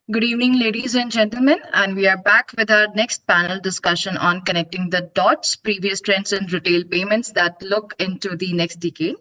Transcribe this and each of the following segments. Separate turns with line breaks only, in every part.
Good evening, ladies and gentlemen, and we are back with our next panel discussion on connecting the dots, previous trends in retail payments that look into the next decade.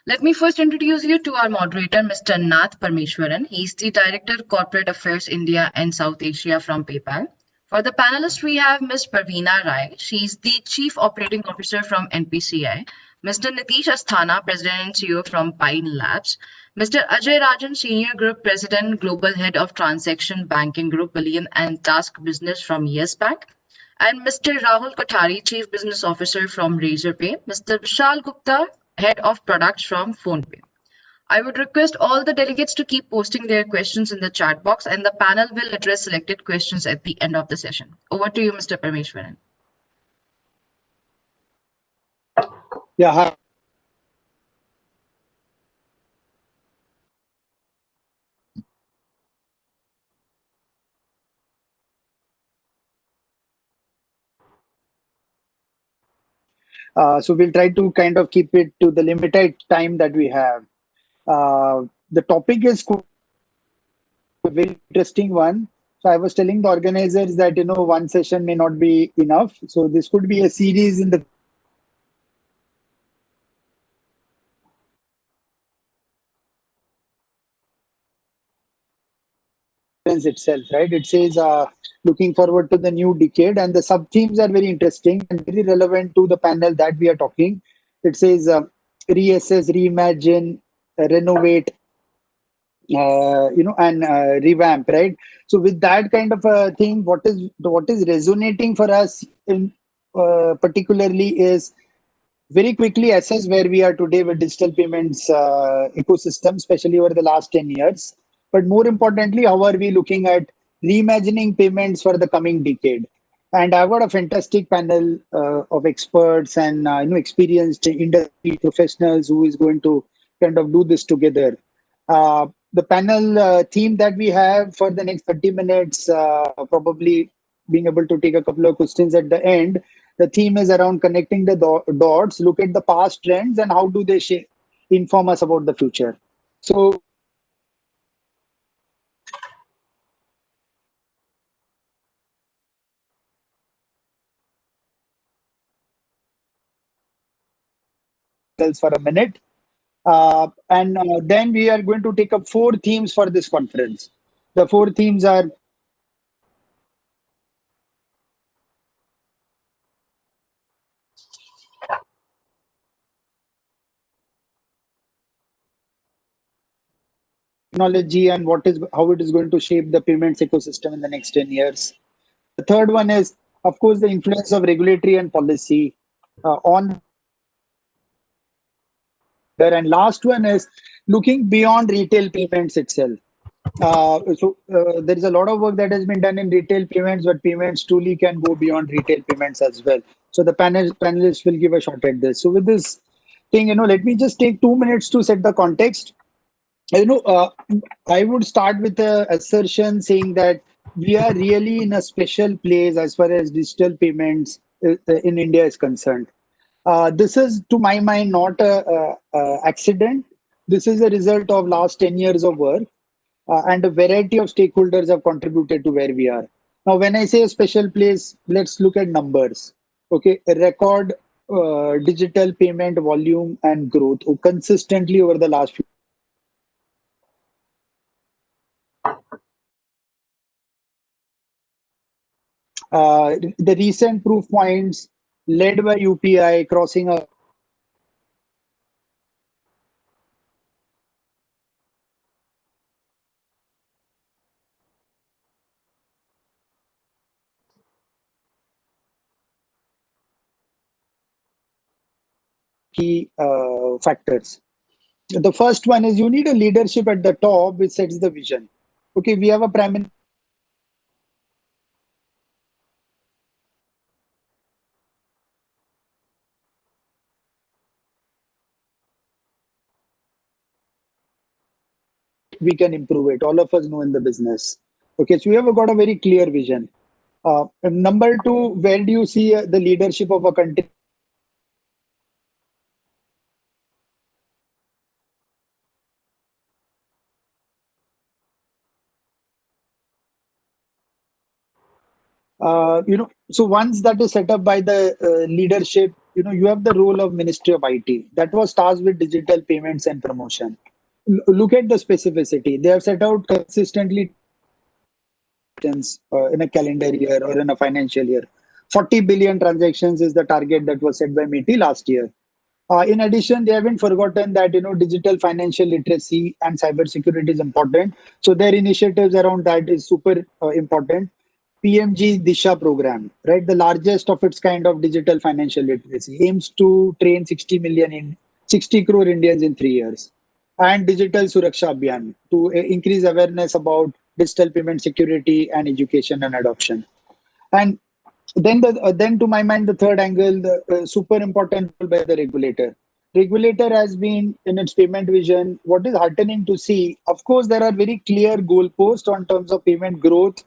Let me first introduce you to our moderator, Mr. Nath Parmeshwaran. He's the Director, Corporate Affairs India and South Asia from PayPal. For the panelists, we have Ms. Praveena Rai. She's the Chief Operating Officer from NPCI. Mr. Nitish Asthana, President and CEO from PineLabs. Mr. Ajay Rajan, Senior Group President, Global Head of Transaction Banking Group, Bullion and TASC Business from Yes Bank. And Mr. Rahul Kothari, Chief Business Officer from Razorpay. Mr. Vishal Gupta, Head of Products from PhonePe. I would request all the delegates to keep posting their questions in the chat box, and the panel will address selected questions at the end of the session. Over to you, Mr. Parmeshwaran.
Yeah, hi. So we'll try to kind of keep it to the limited time that we have. The topic is a very interesting one. So I was telling the organizers that one session may not be enough. So this could be a series in the itself, right? It says looking forward to the new decade, and the sub themes are very interesting and very relevant to the panel that we are talking. It says reassess, reimagine, renovate, and revamp, right? So with that kind of a thing, what is resonating for us in particularly is very quickly assess where we are today with digital payments ecosystem, especially over the last 10 years. But more importantly, how are we looking at reimagining payments for the coming decade? And I've got a fantastic panel of experts and experienced industry professionals who is going to kind of do this together. The panel theme that we have for the next 30 minutes, probably being able to take a couple of questions at the end. The theme is around connecting the dots, look at the past trends and how do they inform us about the future. So for a minute. And then we are going to take up four themes for this conference. The four themes are technology and how it is going to shape the payments ecosystem in the next 10 years. The third one is, of course, the influence of regulatory and policy on. And last one is looking beyond retail payments itself. There is a lot of work that has been done in retail payments, but payments truly can go beyond retail payments as well. So the panelists will give a shot at this. So with this thing, let me just take 2 minutes to set the context. I would start with the assertion saying that we are really in a special place as far as digital payments in India is concerned. This is, to my mind, not a accident. This is a result of last 10 years of work, and a variety of stakeholders have contributed to where we are. Now, when I say a special place, let's look at numbers. Okay, a record digital payment volume and growth consistently over the last few. The recent proof points led by UPI crossing a key factors. The first one is you need a leadership at the top which sets the vision. Okay, we have a prime minister. We can improve it. All of us know in the business. Okay, so we have got a very clear vision. And number two, where do you see the leadership of a country? So once that is set up by the leadership, you have the role of Ministry of IT that was tasked with digital payments and promotion. Look at the specificity. They have set out consistently in a calendar year or in a financial year. 40 billion transactions is the target that was set by MITI last year. In addition, they haven't forgotten that digital financial literacy and cybersecurity is important. So their initiatives around that is super important. PMG Disha program, right, the largest of its kind of digital financial literacy, aims to train 60 crore Indians in 3 years. And Digital Suraksha Abhiyan to increase awareness about digital payment security and education and adoption. And then to my mind, the third angle, the super important role by the regulator. Regulator has been in its payment vision. What is heartening to see, of course, there are very clear goalposts on terms of payment growth,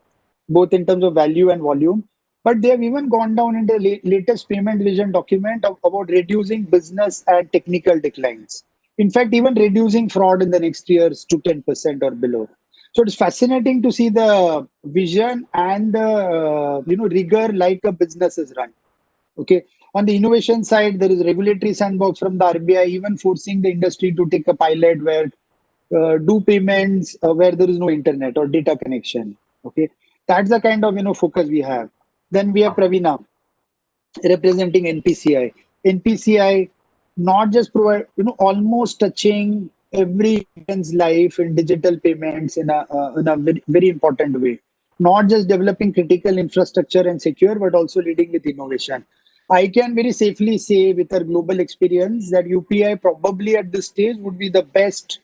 both in terms of value and volume. But they have even gone down in the latest payment vision document about reducing business and technical declines. In fact, even reducing fraud in the next years to 10% or below. So it's fascinating to see the vision and the rigor like a business is run. Okay. On the innovation side, there is regulatory sandbox from the RBI, even forcing the industry to take a pilot where do payments where there is no internet or data connection. Okay, that's the kind of focus we have. Then we have Praveena representing NPCI. NPCI not just provide, almost touching every Indian's life in digital payments in a very, very important way. Not just developing critical infrastructure and secure, but also leading with innovation. I can very safely say with our global experience that UPI probably at this stage would be the best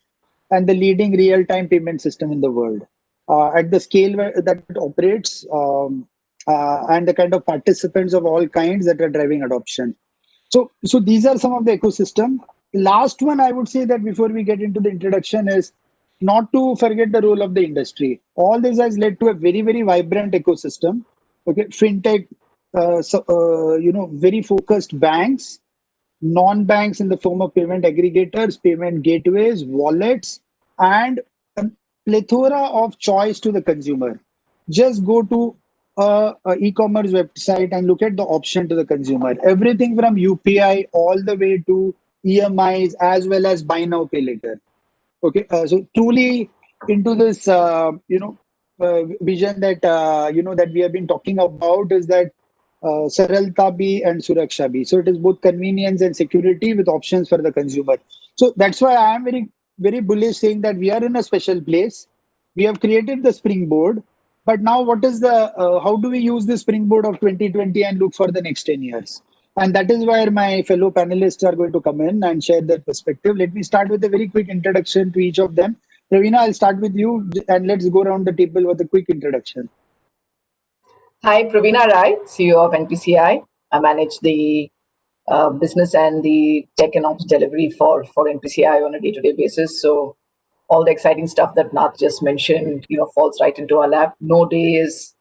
and the leading real-time payment system in the world. At the scale that it operates, and the kind of participants of all kinds that are driving adoption. So these are some of the ecosystem. Last one I would say that before we get into the introduction is not to forget the role of the industry. All this has led to a very, very vibrant ecosystem. Okay, fintech, very focused banks, non-banks in the form of payment aggregators, payment gateways, wallets, and a plethora of choice to the consumer. Just go to a e-commerce website and look at the option to the consumer. Everything from UPI all the way to EMIs as well as buy now, pay later. Okay, so truly into this, vision that that we have been talking about is that Saralta bhi and Suraksha bhi. So it is both convenience and security with options for the consumer. So that's why I am very, very bullish saying that we are in a special place. We have created the springboard, but now what is the, how do we use the springboard of 2020 and look for the next 10 years? And that is where my fellow panelists are going to come in and share their perspective. Let me start with a very quick introduction to each of them. Praveena, I'll start with you and let's go around the table with a quick introduction.
Hi, Praveena Rai, CEO of NPCI. I manage the business and the tech and ops delivery for NPCI on a day-to-day basis. So all the exciting stuff that Nath just mentioned, falls right into our lap. No day is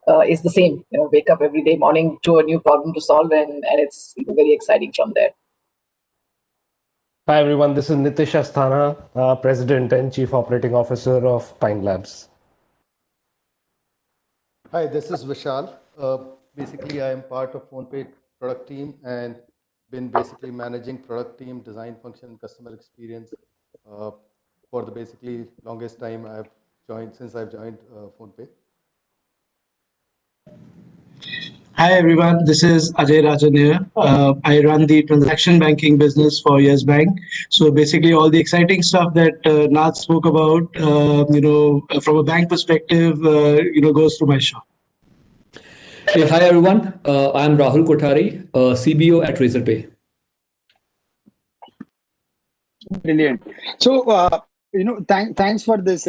the same. Wake up every day morning to a new problem to solve, and it's very exciting from there.
Hi everyone, this is Nitish Asthana, President and Chief Operating Officer of PineLabs.
Hi, this is Vishal. Basically, I am part of PhonePe product team and been basically managing product team, design function, and customer experience for the basically longest time since I've joined PhonePe.
Hi everyone, this is Ajay Rajan here. I run the transaction banking business for Yes Bank. So basically all the exciting stuff that Nath spoke about, from a bank perspective, goes through my shop.
Hey, hi everyone, I'm Rahul Kothari, CBO at Razorpay.
Brilliant. So, thanks for this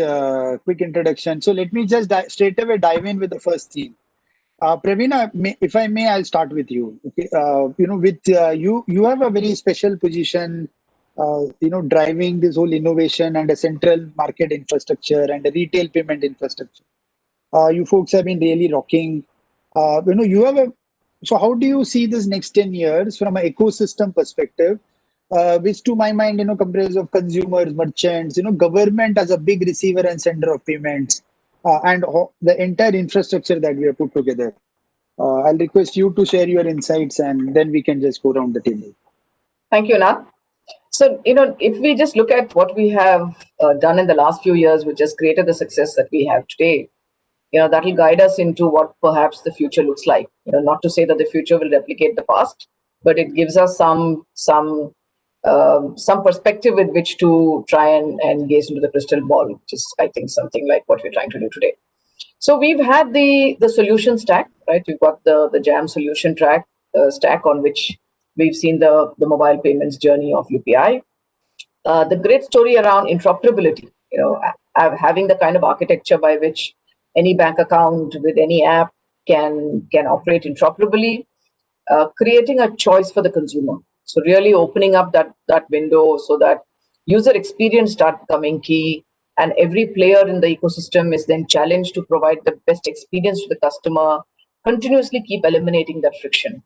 quick introduction. So let me just straight away dive in with the first theme. Praveena, if I may, I'll start with you. Okay, you have a very special position, driving this whole innovation and a central market infrastructure and a retail payment infrastructure. You folks have been really rocking. So how do you see this next 10 years from an ecosystem perspective, which to my mind, comprises of consumers, merchants, government as a big receiver and sender of payments, and the entire infrastructure that we have put together. I'll request you to share your insights, and then we can just go around the table.
Thank you, Nath. So, if we just look at what we have done in the last few years, which has created the success that we have today, that will guide us into what perhaps the future looks like. Not to say that the future will replicate the past, but it gives us some perspective with which to try and gaze into the crystal ball, which is, I think, something like what we're trying to do today. So we've had the solution stack, right? We've got the Jam solution stack on which we've seen the mobile payments journey of UPI. The great story around interoperability, having the kind of architecture by which any bank account with any app can operate interoperably, creating a choice for the consumer. So really opening up that window so that user experience start becoming key, and every player in the ecosystem is then challenged to provide the best experience to the customer, continuously keep eliminating that friction.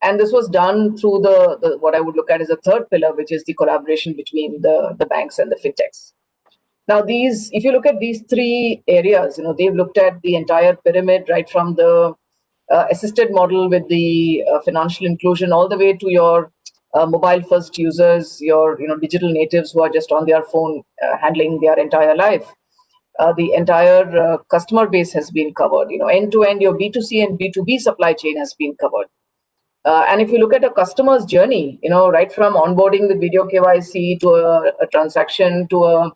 And this was done through the what I would look at as a third pillar, which is the collaboration between the banks and the fintechs. Now, if you look at these three areas, they've looked at the entire pyramid, right from the assisted model with the financial inclusion all the way to your mobile first users, your digital natives who are just on their phone handling their entire life. The entire customer base has been covered. End to end, your B2C and B2B supply chain has been covered. And if you look at a customer's journey, right from onboarding with video KYC to a transaction to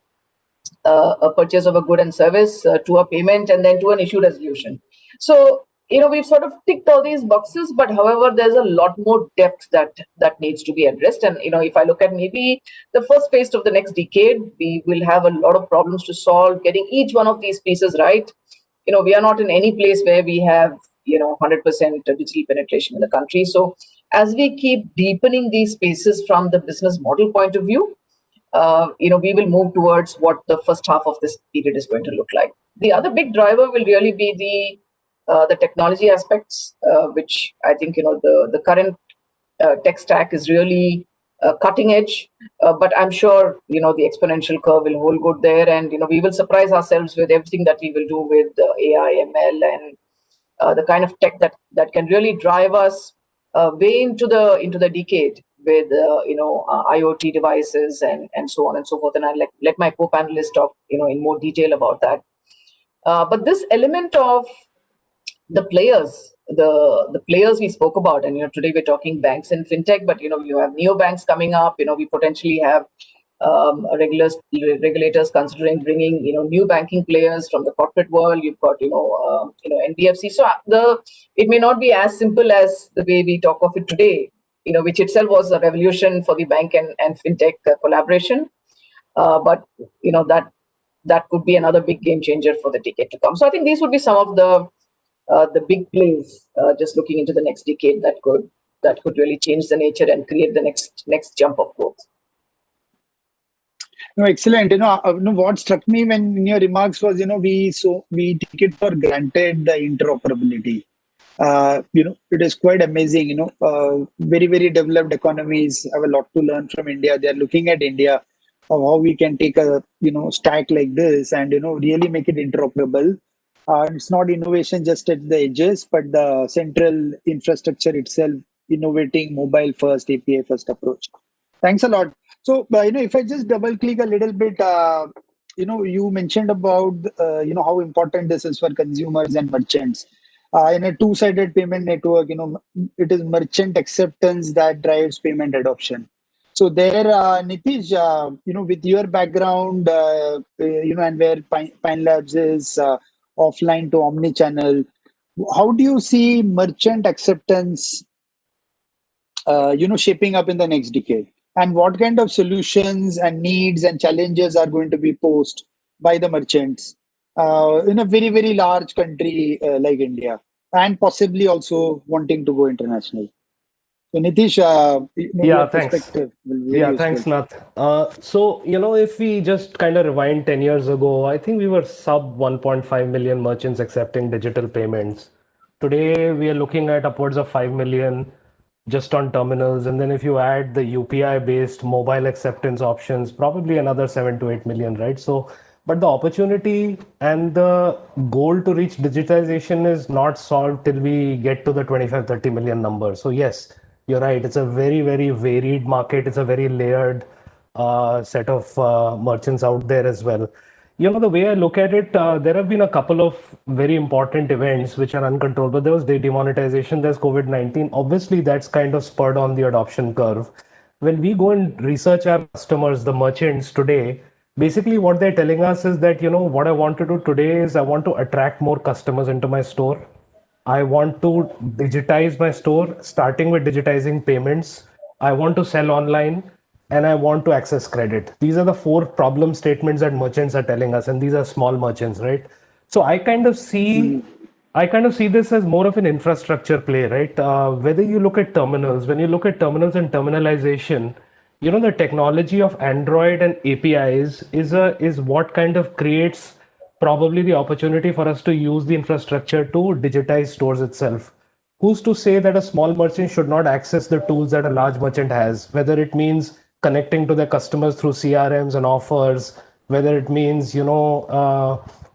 a purchase of a good and service to a payment and then to an issue resolution. So, we've sort of ticked all these boxes, but however, there's a lot more depth that needs to be addressed. And, if I look at maybe the first phase of the next decade, we will have a lot of problems to solve, getting each one of these pieces right. We are not in any place where we have 100% digital penetration in the country. So as we keep deepening these spaces from the business model point of view, we will move towards what the first half of this period is going to look like. The other big driver will really be the technology aspects, which I think the current tech stack is really cutting edge, but I'm sure the exponential curve will hold good there, and we will surprise ourselves with everything that we will do with AI, ML, and the kind of tech that can really drive us way into the decade with IoT devices and so on and so forth. And I'll let my co-panelists talk in more detail about that. But this element of the players we spoke about, and today we're talking banks and fintech, but you have neo banks coming up. We potentially have regulators considering bringing new banking players from the corporate world. You've got NBFC. So it may not be as simple as the way we talk of it today, which itself was a revolution for the bank and fintech collaboration. But that could be another big game changer for the decade to come. So I think these would be some of the big plays, just looking into the next decade, that could really change the nature and create the next jump of growth.
No, excellent. What struck me when in your remarks was, we take it for granted the interoperability. It is quite amazing. Very, very developed economies have a lot to learn from India. They are looking at India of how we can take a stack like this and really make it interoperable. It's not innovation just at the edges, but the central infrastructure itself innovating mobile first, API first approach. Thanks a lot. So, if I just double click a little bit, you mentioned about, how important this is for consumers and merchants. In a two-sided payment network, it is merchant acceptance that drives payment adoption. So there, Nitish, with your background, and where PineLabs is offline to omni-channel, how do you see merchant acceptance, shaping up in the next decade? And what kind of solutions and needs and challenges are going to be posed by the merchants in a very, very large country like India, and possibly also wanting to go international? So Nitish, your
Thanks.
perspective will be very
Thanks,
useful.
Nath. So, if we just kind of rewind 10 years ago, I think we were sub 1.5 million merchants accepting digital payments. Today, we are looking at upwards of 5 million just on terminals. And then if you add the UPI based mobile acceptance options, probably another 7 to 8 million, right? So But the opportunity and the goal to reach digitization is not solved till we get to the 25, 30 million number. So yes, you're right. It's a very, very varied market. It's a very layered set of merchants out there as well. The way I look at it, there have been a couple of very important events which are uncontrollable. There was demonetization, there's COVID-19. Obviously, that's kind of spurred on the adoption curve. When we go and research our customers, the merchants today, basically what they're telling us is that, what I want to do today is I want to attract more customers into my store. I want to digitize my store, starting with digitizing payments. I want to sell online and I want to access credit. These are the four problem statements that merchants are telling us, and these are small merchants, right? So I kind of see this as more of an infrastructure play, right? Whether you look at terminals, when you look at terminals and terminalization, the technology of Android and APIs is what kind of creates probably the opportunity for us to use the infrastructure to digitize stores itself. Who's to say that a small merchant should not access the tools that a large merchant has, whether it means connecting to their customers through CRMs and offers, whether it means,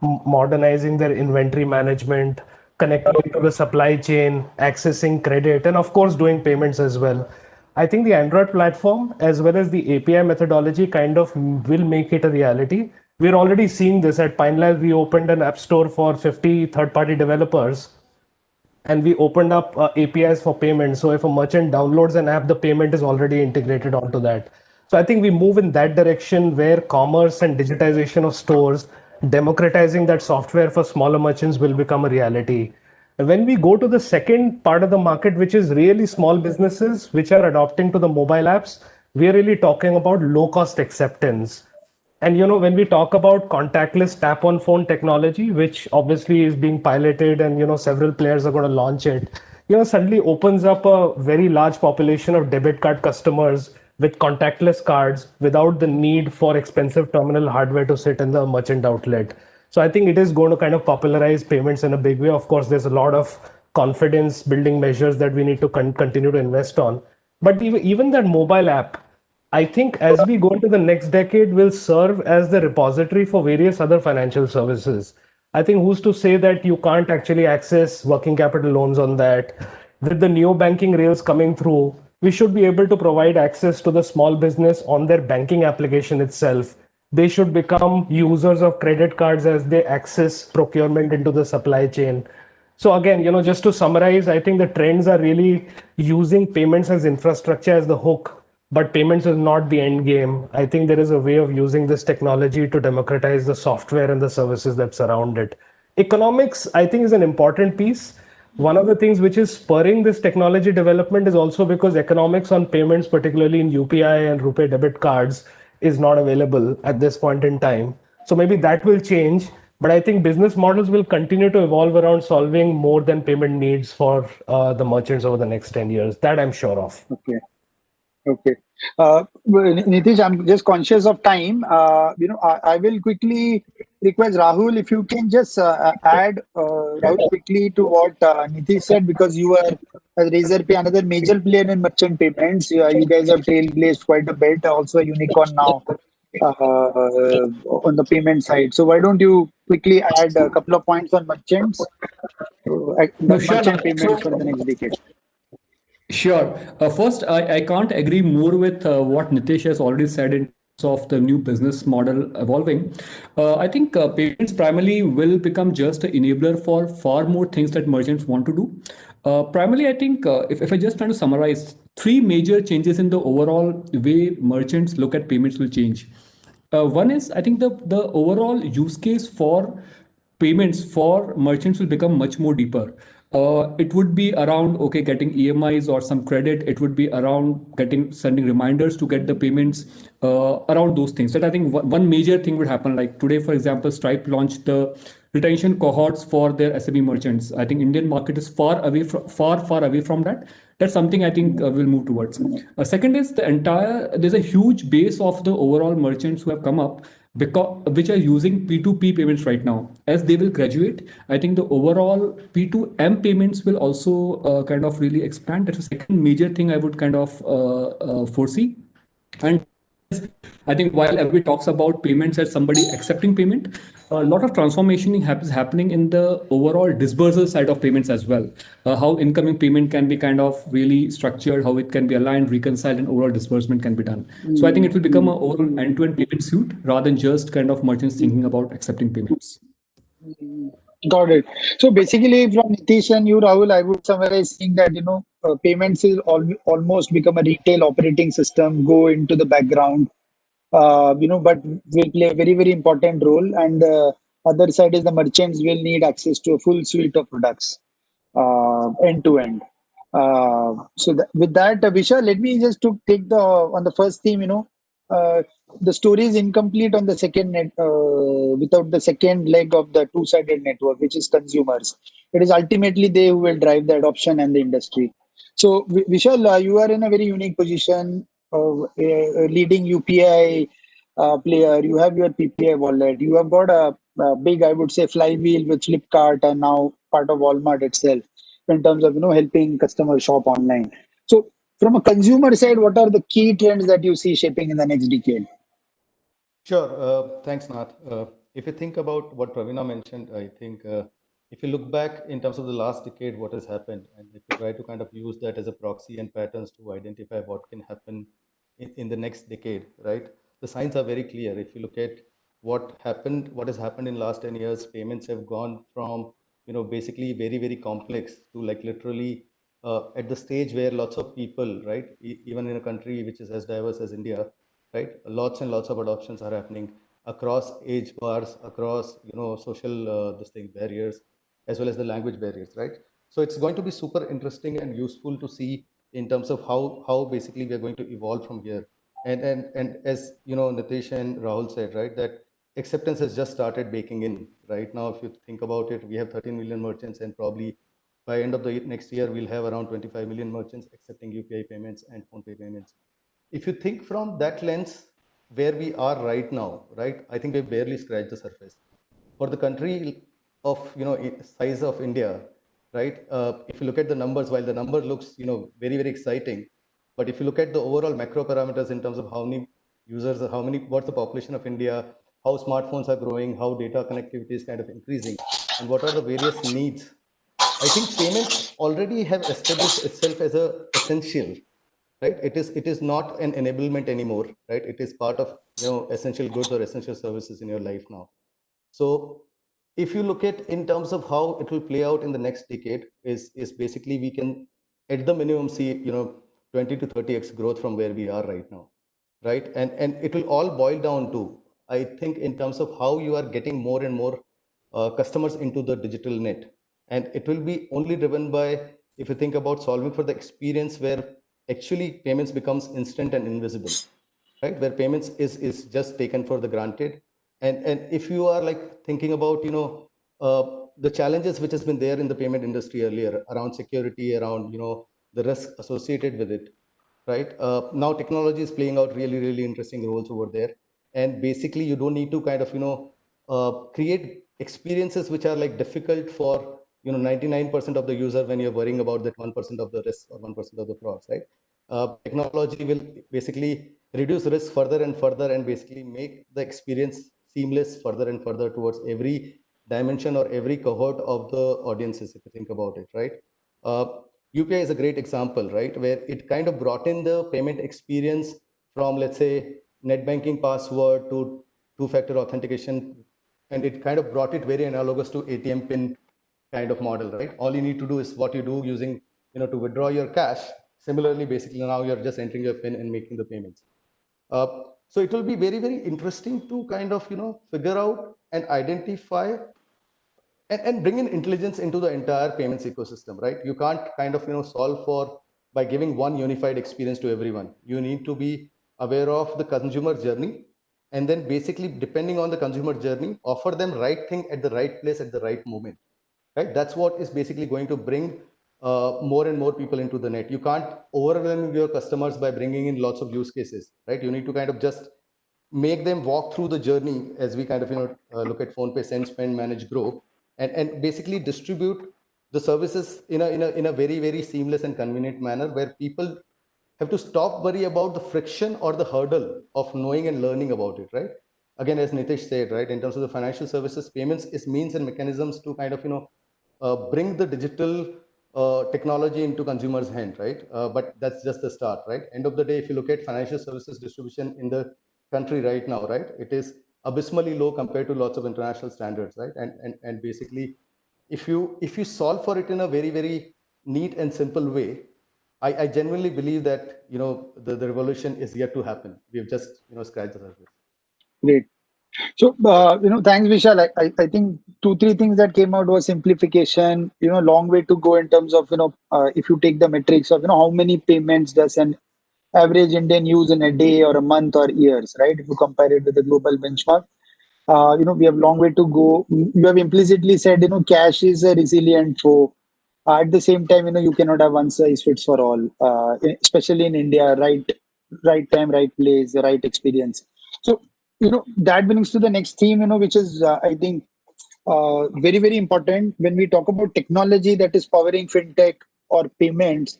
modernizing their inventory management, connecting to the supply chain, accessing credit, and of course, doing payments as well. I think the Android platform, as well as the API methodology, kind of will make it a reality. We're already seeing this at PineLabs. We opened an app store for 50 third-party developers, and we opened up APIs for payment. So if a merchant downloads an app, the payment is already integrated onto that. So I think we move in that direction where commerce and digitization of stores, democratizing that software for smaller merchants will become a reality. And when we go to the second part of the market, which is really small businesses which are adopting to the mobile apps, we are really talking about low cost acceptance. And when we talk about contactless tap on phone technology, which obviously is being piloted and several players are going to launch it, suddenly opens up a very large population of debit card customers with contactless cards without the need for expensive terminal hardware to sit in the merchant outlet. So I think it is going to kind of popularize payments in a big way. Of course, there's a lot of confidence building measures that we need to continue to invest on. But even that mobile app, I think as we go into the next decade, will serve as the repository for various other financial services. I think who's to say that you can't actually access working capital loans on that? With the neo banking rails coming through, we should be able to provide access to the small business on their banking application itself. They should become users of credit cards as they access procurement into the supply chain. So again, just to summarize, I think the trends are really using payments as infrastructure as the hook, but payments is not the end game. I think there is a way of using this technology to democratize the software and the services that surround it. Economics, I think, is an important piece. One of the things which is spurring this technology development is also because economics on payments, particularly in UPI and RuPay debit cards, is not available at this point in time. So maybe that will change. But I think business models will continue to evolve around solving more than payment needs for the merchants over the next 10 years. That I'm sure of.
Okay. Okay. Nitish, I'm just conscious of time. I will quickly request Rahul if you can just add Rahul quickly to what Nitish said, because you are Razorpay, another major player in merchant payments. You guys have trailblazed quite a bit, also a unicorn now on the payment side. So why don't you quickly add a couple of points on merchants,
No, sure.
merchant payments for the next decade?
Sure. First, I can't agree more with what Nitish has already said in terms of the new business model evolving. I think payments primarily will become just an enabler for far more things that merchants want to do. Primarily, I think if I just try to summarize, three major changes in the overall way merchants look at payments will change. One is, I think the overall use case for payments for merchants will become much more deeper. It would be around, okay, getting EMIs or some credit. It would be around sending reminders to get the payments, around those things. That I think one major thing would happen. Like today, for example, Stripe launched the retention cohorts for their SME merchants. I think Indian market is far away from that. That's something I think we'll move towards. Second is there's a huge base of the overall merchants who have come up which are using P2P payments right now. As they will graduate, I think the overall P2M payments will also kind of really expand. That's the second major thing I would kind of foresee. And I think while everybody talks about payments as somebody accepting payment, a lot of transformation is happening in the overall dispersal side of payments as well. How incoming payment can be kind of really structured, how it can be aligned, reconciled, and overall disbursement can be done. So I think it will become an overall end-to-end payment suite rather than just kind of merchants thinking about accepting payments.
Got it. So basically, from Nitish and you, Rahul, I would summarize saying that payments is almost become a retail operating system, go into the background, but will play a very important role. And other side is the merchants will need access to a full suite of products, end to end. With that, Vishal, let me just to take the on the first theme. Uh, the story is incomplete on the second net without the second leg of the two-sided network, which is consumers. It is ultimately they who will drive the adoption and the industry. So, Vishal, you are in a very unique position of a leading UPI player. You have your PPI wallet. You have got a big, I would say, flywheel with Flipkart and now part of Walmart itself in terms of helping customers shop online. So, from a consumer side, what are the key trends that you see shaping in the next decade?
Sure. Thanks, Nath. If you think about what Praveena mentioned, I think if you look back in terms of the last decade, what has happened, and if you try to kind of use that as a proxy and patterns to identify what can happen in the next decade, right? The signs are very clear. If you look at what has happened in last 10 years, payments have gone from, basically very complex to like literally at the stage where lots of people, right, even in a country which is as diverse as India, right, lots and lots of adoptions are happening across age bars, across social this thing barriers, as well as the language barriers, right? So it's going to be super interesting and useful to see in terms of how basically we are going to evolve from here. And as Nitish and Rahul said, right, that acceptance has just started baking in. Right now, if you think about it, we have 13 million merchants, and probably by end of the next year we'll have around 25 million merchants accepting UPI payments and PhonePe payments. If you think from that lens, where we are right now, right, I think we've barely scratched the surface. For the country of size of India, right? If you look at the numbers, while the number looks very exciting, but if you look at the overall macro parameters in terms of how many users, what's the population of India, how smartphones are growing, how data connectivity is kind of increasing, and what are the various needs, I think payments already have established itself as a essential, right? It is not an enablement anymore, right? It is part of essential goods or essential services in your life now. So if you look at in terms of how it will play out in the next decade, is basically we can at the minimum see 20 to 30x growth from where we are right now, right? And it will all boil down to, I think, in terms of how you are getting more and more customers into the digital net. And it will be only driven by, if you think about solving for the experience where actually payments becomes instant and invisible, right? Where payments is just taken for the granted. And if you are like thinking about the challenges which has been there in the payment industry earlier around security, around the risk associated with it, right? Now technology is playing out really interesting roles over there. And basically you don't need to kind of create experiences which are like difficult for 99% of the user when you're worrying about that 1% of the risk or 1% of the frauds, right? Technology will basically reduce risk further and further, and basically make the experience seamless further and further towards every dimension or every cohort of the audiences, if you think about it, right? uh, UPI is a great example, right, where it kind of brought in the payment experience from, let's say, net banking password to two-factor authentication, and it kind of brought it very analogous to ATM pin kind of model, right? All you need to do is what you do using, to withdraw your cash. Similarly, basically now you're just entering your pin and making the payments. Uh, so it will be very interesting to kind of, figure out and identify and bring in intelligence into the entire payments ecosystem, right? You can't kind of solve for by giving one unified experience to everyone. You need to be aware of the consumer journey, and then basically depending on the consumer journey, offer them right thing at the right place at the right moment, right? That's what is basically going to bring more and more people into the net. You can't overwhelm your customers by bringing in lots of use cases, right? You need to kind of just make them walk through the journey, as we kind of look at PhonePe, send, spend, manage, grow, and basically distribute the services in a very seamless and convenient manner, where people have to stop worry about the friction or the hurdle of knowing and learning about it, right? Again, as Nitish said, right, in terms of the financial services, payments is means and mechanisms to kind of, bring the digital technology into consumers' hand, right? But that's just the start, right? End of the day, if you look at financial services distribution in the country right now, right, it is abysmally low compared to lots of international standards, right? And basically, if you solve for it in a very, very neat and simple way, I genuinely believe that the revolution is yet to happen. We've just scratched the surface.
Great. So, thanks, Vishal. I think two, three things that came out was simplification, long way to go in terms of, if you take the metrics of, how many payments does an average Indian use in a day or a month or years, right? If you compare it with the global benchmark, we have long way to go. You have implicitly said, cash is a resilient foe. At the same time, you cannot have one size fits for all, especially in India, right time, right place, the right experience. So, that brings to the next theme, which is, I think, very, very important when we talk about technology that is powering fintech or payments.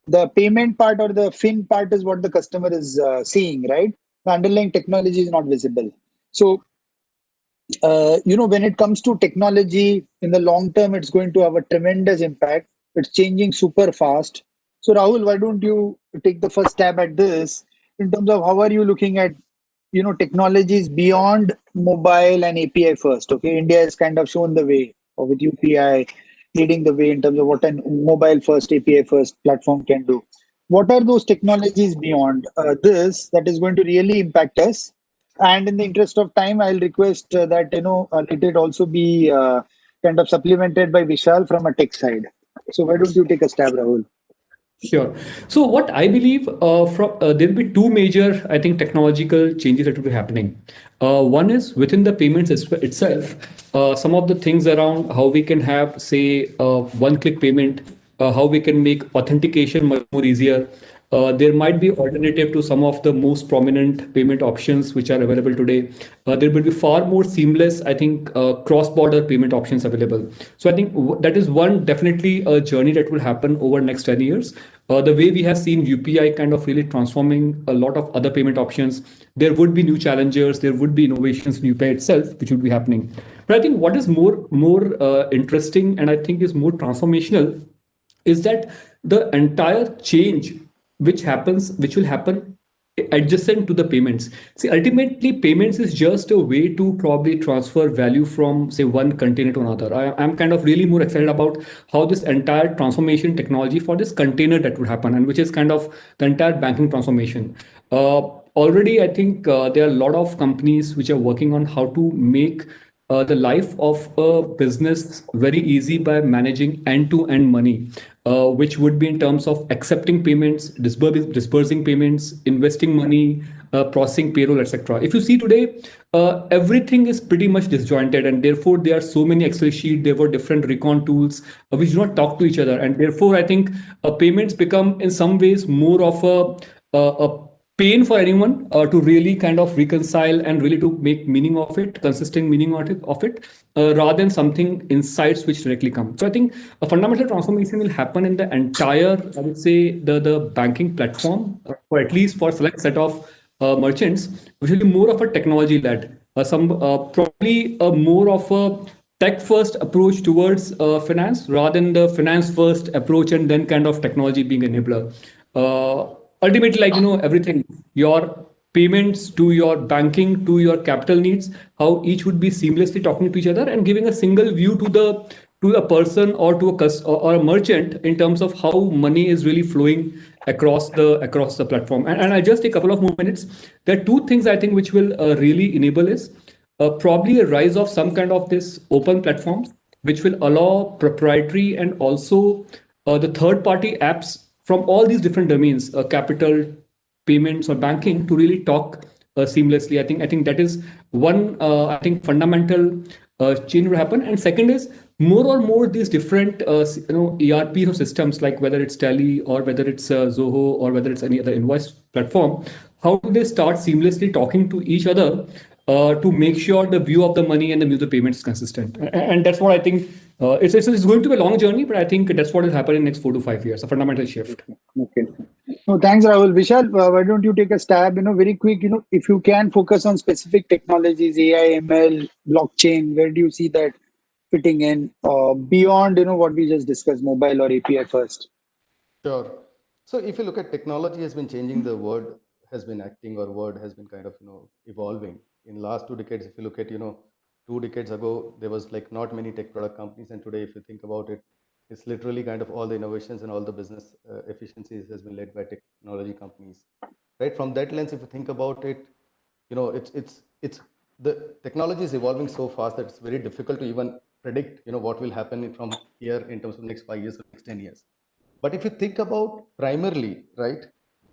The payment part or the fin part is what the customer is seeing, right? The underlying technology is not visible. So, when it comes to technology in the long term, it's going to have a tremendous impact. It's changing super fast. So, Rahul, why don't you take the first stab at this in terms of how are you looking at technologies beyond mobile and API first? Okay, India has kind of shown the way with UPI leading the way in terms of what a mobile first, API first platform can do. What are those technologies beyond this that is going to really impact us? And in the interest of time, I'll request that let it also be kind of supplemented by Vishal from a tech side. So why don't you take a stab, Rahul?
Sure. So what I believe there'll be two major, I think, technological changes that will be happening. One is within the payments itself, some of the things around how we can have, say, one-click payment, how we can make authentication much more easier. There might be alternative to some of the most prominent payment options which are available today. There will be far more seamless, I think, cross-border payment options available. So I think that is one definitely a journey that will happen over next 10 years. The way we have seen UPI kind of really transforming a lot of other payment options, there would be new challengers, there would be innovations in UPI itself, which would be happening. But I think what is more interesting and I think is more transformational is that the entire change which will happen adjacent to the payments. See, ultimately, payments is just a way to probably transfer value from, say, one container to another. I'm kind of really more excited about how this entire transformation technology for this container that would happen, and which is kind of the entire banking transformation. Already, I think there are a lot of companies which are working on how to make the life of a business very easy by managing end-to-end money, which would be in terms of accepting payments, disbursing payments, investing money, processing payroll, etc. If you see today, everything is pretty much disjointed, and therefore there are so many Excel sheets, there were different recon tools which do not talk to each other, and therefore I think payments become in some ways more of a pain for anyone to really kind of reconcile and really to make meaning of it, consistent meaning of it, rather than something insights which directly come. So I think a fundamental transformation will happen in the entire, I would say, the banking platform, or at least for select set of merchants, which will be more of a technology led, probably a more of a tech first approach towards finance rather than the finance first approach and then kind of technology being enabler. Ultimately, like, everything, your payments to your banking to your capital needs, how each would be seamlessly talking to each other and giving a single view to a person or to or a merchant in terms of how money is really flowing across the platform. And I just take a couple of more minutes. There are two things I think which will really enable is probably a rise of some kind of this open platforms which will allow proprietary and also the third party apps from all these different domains, capital, payments, or banking, to really talk seamlessly. I think that is one I think fundamental change will happen. And second is more or more these different ERPs or systems, like whether it's Tally or whether it's Zoho or whether it's any other invoice platform, how do they start seamlessly talking to each other to make sure the view of the money and the view of the payments is consistent? And that's what I think It's going to be a long journey, but I think that's what will happen in the next 4 to 5 years, a fundamental shift.
Okay. No, thanks, Rahul. Vishal, why don't you take a stab? Very quick. If you can focus on specific technologies, AI, ML, blockchain, where do you see that fitting in beyond what we just discussed, mobile or API first?
Sure. So if you look at technology has been changing, the word has been acting, or word has been kind of, evolving. In last 2 decades, if you look at, 2 decades ago, there was like not many tech product companies. And today, if you think about it, it's literally kind of all the innovations and all the business efficiencies has been led by technology companies, right? From that lens, if you think about it, it's the technology is evolving so fast that it's very difficult to even predict, what will happen from here in terms of next 5 years or next 10 years. But if you think about primarily, right,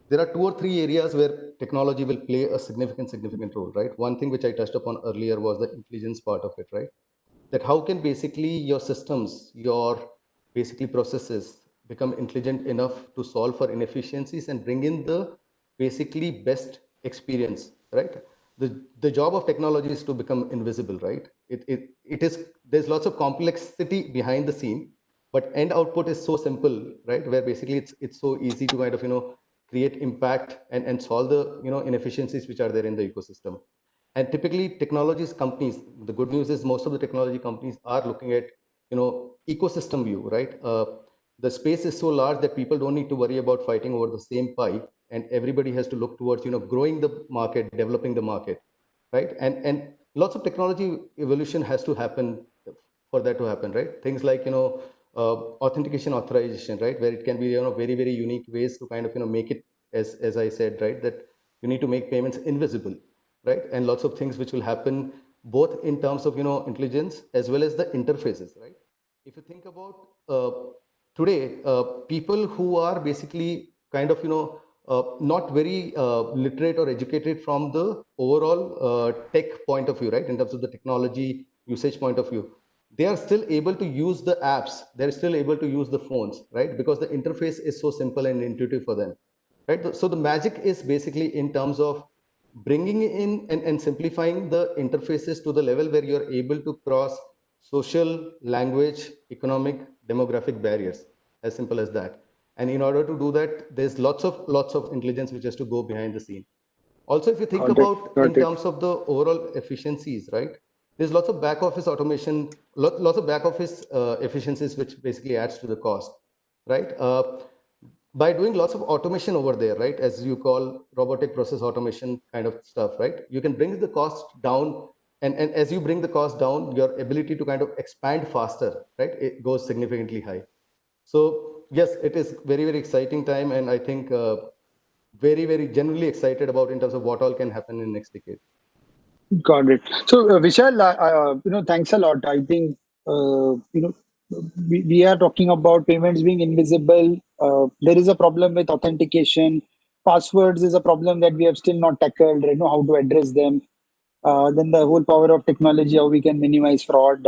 there are 2 or 3 areas where technology will play a significant role, right? One thing which I touched upon earlier was the intelligence part of it, right? That how can basically your systems, your basically processes become intelligent enough to solve for inefficiencies and bring in the basically best experience, right? The job of technology is to become invisible, right? It is, there's lots of complexity behind the scene, but end output is so simple, right? Where basically it's so easy to kind of create impact and solve the inefficiencies which are there in the ecosystem. And typically technologies companies, the good news is most of the technology companies are looking at ecosystem view, right? The space is so large that people don't need to worry about fighting over the same pie, and everybody has to look towards growing the market, developing the market, right? And lots of technology evolution has to happen for that to happen, right? Things like authentication, authorization, right, where it can be very very unique ways to kind of make it, as I said, right, that you need to make payments invisible, right? And lots of things which will happen both in terms of intelligence as well as the interfaces, right? If you think about today, people who are basically kind of not very literate or educated from the overall tech point of view, right, in terms of the technology usage point of view, they are still able to use the apps, they're still able to use the phones, right, because the interface is so simple and intuitive for them, right? So the magic is basically in terms of bringing in and simplifying the interfaces to the level where you're able to cross social, language, economic, demographic barriers, as simple as that. And in order to do that, there's lots of intelligence which has to go behind the scene. Also, if you think about in terms of the overall efficiencies, right, there's lots of back office automation, lots of back office efficiencies which basically adds to the cost, right? By doing lots of automation over there, right, as you call robotic process automation kind of stuff, right, you can bring the cost down. And as you bring the cost down, your ability to kind of expand faster, right, it goes significantly high. So yes, it is very very exciting time, and I think very very generally excited about in terms of what all can happen in next decade.
Got it. So, Vishal, thanks a lot. I think, we are talking about payments being invisible. There is a problem with authentication. Passwords is a problem that we have still not tackled. How to address them. Then the whole power of technology, how we can minimize fraud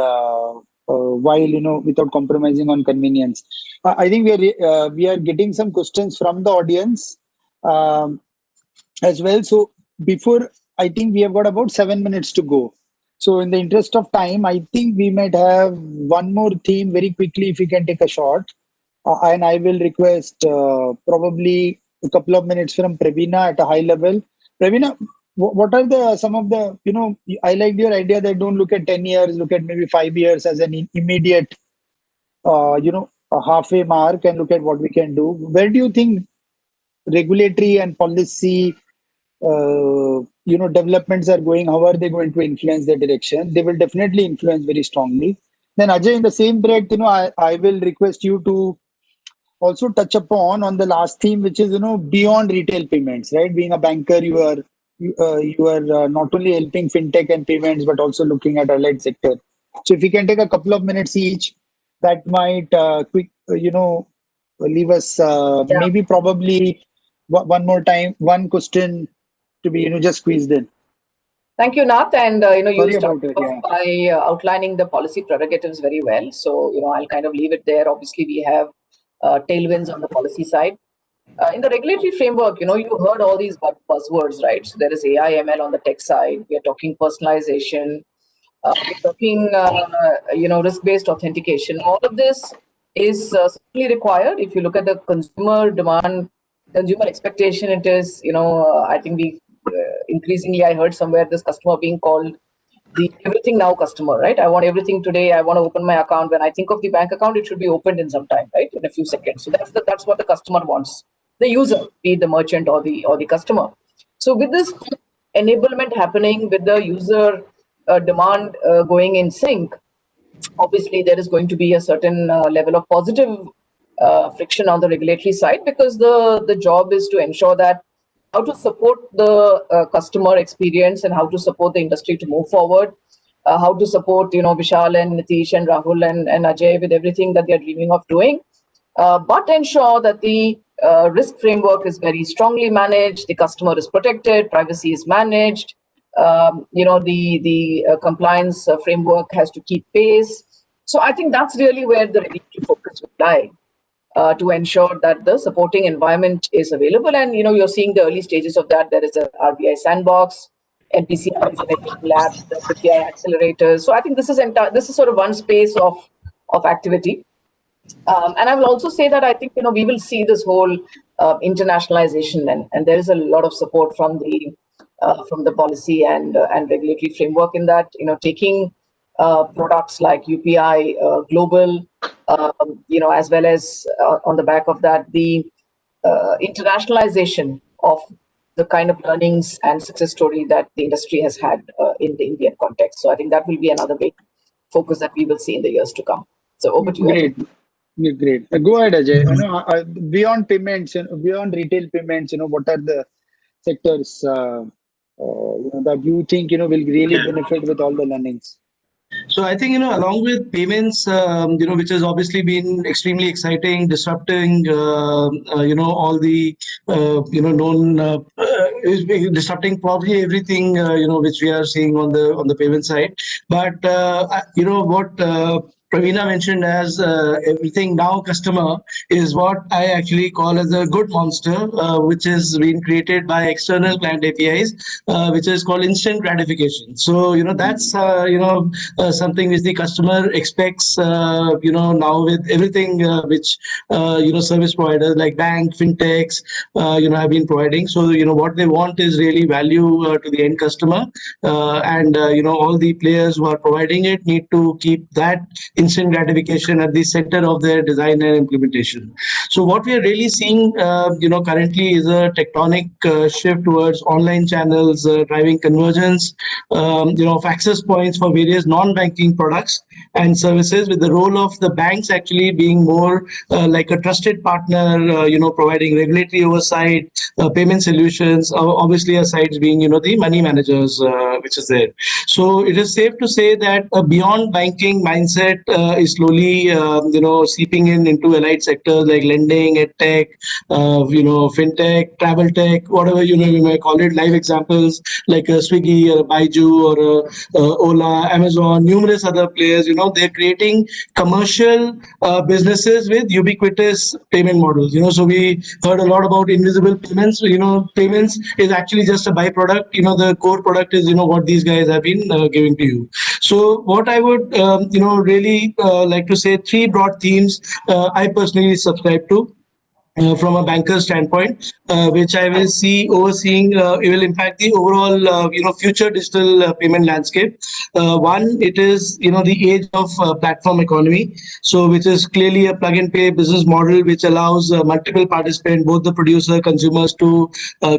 while without compromising on convenience. I think we are getting some questions from the audience. As well. So before, I think we have got about 7 minutes to go. So in the interest of time, I think we might have one more theme very quickly if we can take a shot. And I will request probably a couple of minutes from Praveena at a high level. Praveena, what are the some of the, I like your idea that don't look at 10 years, look at maybe 5 years as an immediate, a halfway mark and look at what we can do. Where do you think regulatory and policy developments are going? How are they going to influence the direction? They will definitely influence very strongly. Then Ajay, in the same breath, I will request you to also touch upon on the last theme, which is beyond retail payments, right? Being a banker, you are not only helping fintech and payments but also looking at allied sector. So if we can take a couple of minutes each, that might leave us
Yeah.
maybe probably one more time, one question to be just squeezed in.
Thank you, Nath. And you
Sorry
started
about it.
off
Yeah.
by outlining the policy prerogatives very well. So I'll kind of leave it there. Obviously, we have tailwinds on the policy side. In the regulatory framework, you heard all these buzzwords, right? So there is AI, ML on the tech side. We are talking personalization. we're talking, risk-based authentication. All of this is certainly required. If you look at the consumer demand, consumer expectation, it is, I think increasingly I heard somewhere this customer being called the everything now customer, right? I want everything today. I want to open my account. When I think of the bank account, it should be opened in some time, right? In a few seconds. So that's what the customer wants. The user, be it the merchant or the customer. So with this enablement happening, with the user demand going in sync, obviously there is going to be a certain level of positive friction on the regulatory side, because the job is to ensure that how to support the customer experience and how to support the industry to move forward, how to support Vishal and Nitish and Rahul and Ajay with everything that they are dreaming of doing, but ensure that the risk framework is very strongly managed, the customer is protected, privacy is managed, the compliance framework has to keep pace. So I think that's really where the regulatory focus will lie, to ensure that the supporting environment is available. And you're seeing the early stages of that. There is a RBI sandbox, NPCI Innovation Lab, the PI accelerators. So I think this is sort of one space of activity. And I will also say that I think we will see this whole internationalization, and there is a lot of support from the policy and regulatory framework in that, taking products like UPI global, as well as on the back of that, the internationalization of the kind of learnings and success story that the industry has had in the Indian context. So I think that will be another big focus that we will see in the years to come. So over to you.
Great. Great. Go ahead, Ajay. Beyond payments, beyond retail payments, what are the sectors that you think will really benefit with all the learnings?
So I think, along with payments, which has obviously been extremely exciting, disrupting, all the, known, disrupting probably everything, which we are seeing on the payment side. But, what Praveena mentioned as everything now customer is what I actually call as a good monster, which is being created by external client APIs, which is called instant gratification. So, that's, something which the customer expects, now with everything which, service providers like bank, fintechs, have been providing. So, what they want is really value to the end customer. And, all the players who are providing it need to keep that instant gratification at the center of their design and implementation. So what we are really seeing, currently is a tectonic shift towards online channels, driving convergence, of access points for various non-banking products and services, with the role of the banks actually being more like a trusted partner, providing regulatory oversight, payment solutions, obviously aside being, the money managers, which is there. So it is safe to say that a beyond banking mindset is slowly, seeping into allied sectors like lending, edtech, fintech, travel tech, whatever, you may call it. Live examples like a Swiggy or a Baiju or a Ola, Amazon, numerous other players, they're creating commercial businesses with ubiquitous payment models. So we heard a lot about invisible payments. Payments is actually just a byproduct. The core product is, what these guys have been giving to you. So what I would, really like to say, three broad themes I personally subscribe to. From a banker's standpoint, which I will see overseeing, it will impact the overall, future digital payment landscape. One, it is, the age of platform economy. So, which is clearly a plug and pay business model, which allows multiple participants, both the producer, consumers, to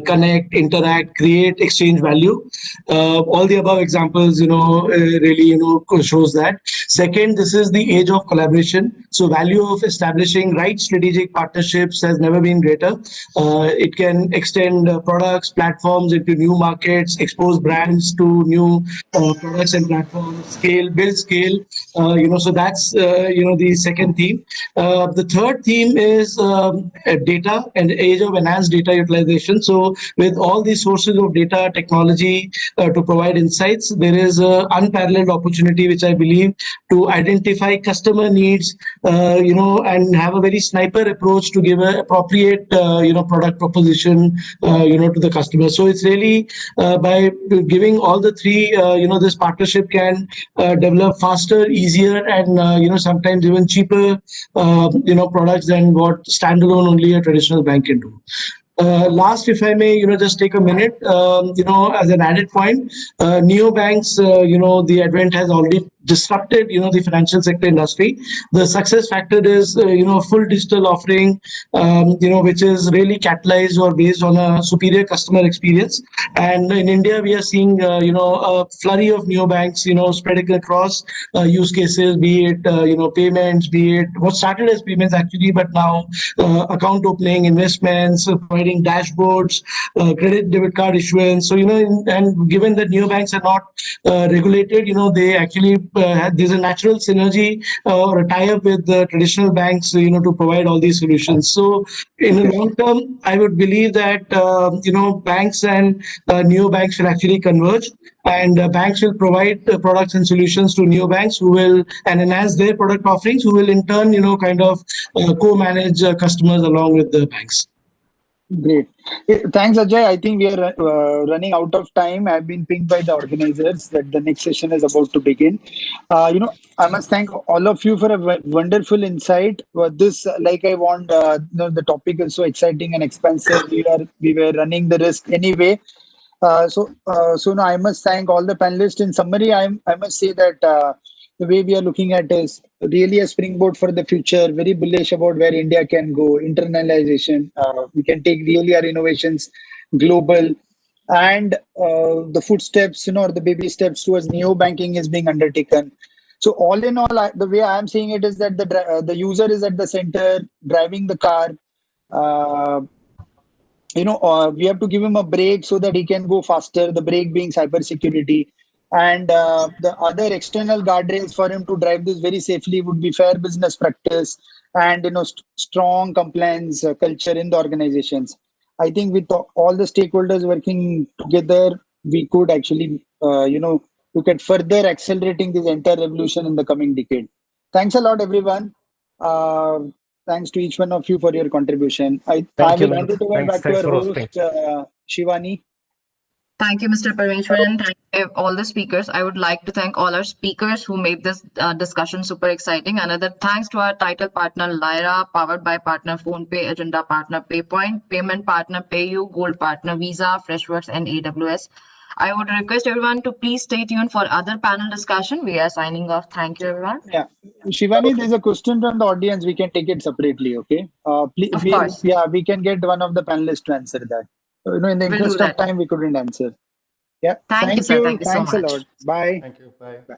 connect, interact, create, exchange value. All the above examples, really, shows that. Second, this is the age of collaboration. So, value of establishing right strategic partnerships has never been greater. It can extend products, platforms into new markets, expose brands to new products and platforms, build scale. So that's the second theme. The third theme is data and the age of enhanced data utilization. So with all these sources of data technology to provide insights, there is an unparalleled opportunity which I believe to identify customer needs, and have a very sniper approach to give an appropriate, product proposition, to the customer. So it's really by giving all the three, this partnership can develop faster, easier, and sometimes even cheaper, products than what standalone only a traditional bank can do. Last, if I may, just take a minute, as an added point, neobanks, the advent has already disrupted, the financial sector industry. The success factor is, full digital offering, which is really catalyzed or based on a superior customer experience. And in India, we are seeing, a flurry of neobanks, spreading across use cases, be it, payments, be it what started as payments actually, but now account opening, investments, providing dashboards, credit debit card issuance. So, and given that neobanks are not regulated, they actually there's a natural synergy or a tie-up with the traditional banks, to provide all these solutions. So in the long term, I would believe that, banks and neobanks will actually converge, and banks will provide products and solutions to neobanks who will and enhance their product offerings, who will in turn, kind of co-manage customers along with the banks.
Great. Thanks, Ajay. I think we are running out of time. I've been pinged by the organizers that the next session is about to begin. I must thank all of you for a wonderful insight. Like I want, the topic is so exciting and expansive. We were running the risk anyway. So now I must thank all the panelists. In summary, I must say that the way we are looking at is really a springboard for the future. Very bullish about where India can go. Internalization. We can take really our innovations global, and the footsteps, or the baby steps towards neo banking is being undertaken. So all in all, the way I am seeing it is that the user is at the center, driving the car. We have to give him a break so that he can go faster, the break being cybersecurity. And the other external guardrails for him to drive this very safely would be fair business practice and, strong compliance culture in the organizations. I think with all the stakeholders working together, we could actually, look at further accelerating this entire revolution in the coming decade. Thanks a lot, everyone. Thanks to each one of you for your contribution. I
Thank you,
will hand
man.
it over back to
Thanks
our
for hosting.
host, Shivani.
Thank you, Mr. Parameshwaran. Thank you, all the speakers. I would like to thank all our speakers who made this discussion super exciting. Another thanks to our title partner, Lyra, powered by partner PhonePe, agenda partner PayPoint, payment partner PayU, gold partner Visa, Freshworks, and AWS. I would request everyone to please stay tuned for other panel discussion. We are signing off. Thank you, everyone.
Yeah, Shivani, there's a question from the audience. We can take it separately, okay? Please,
Of course.
we can get one of the panelists to answer that. In the
We'll do
interest of
that.
time, we couldn't answer. Yeah,
Thank you,
thank
sir.
you.
Thank you so
Thanks a
much.
lot. Bye.
Thank you. Bye.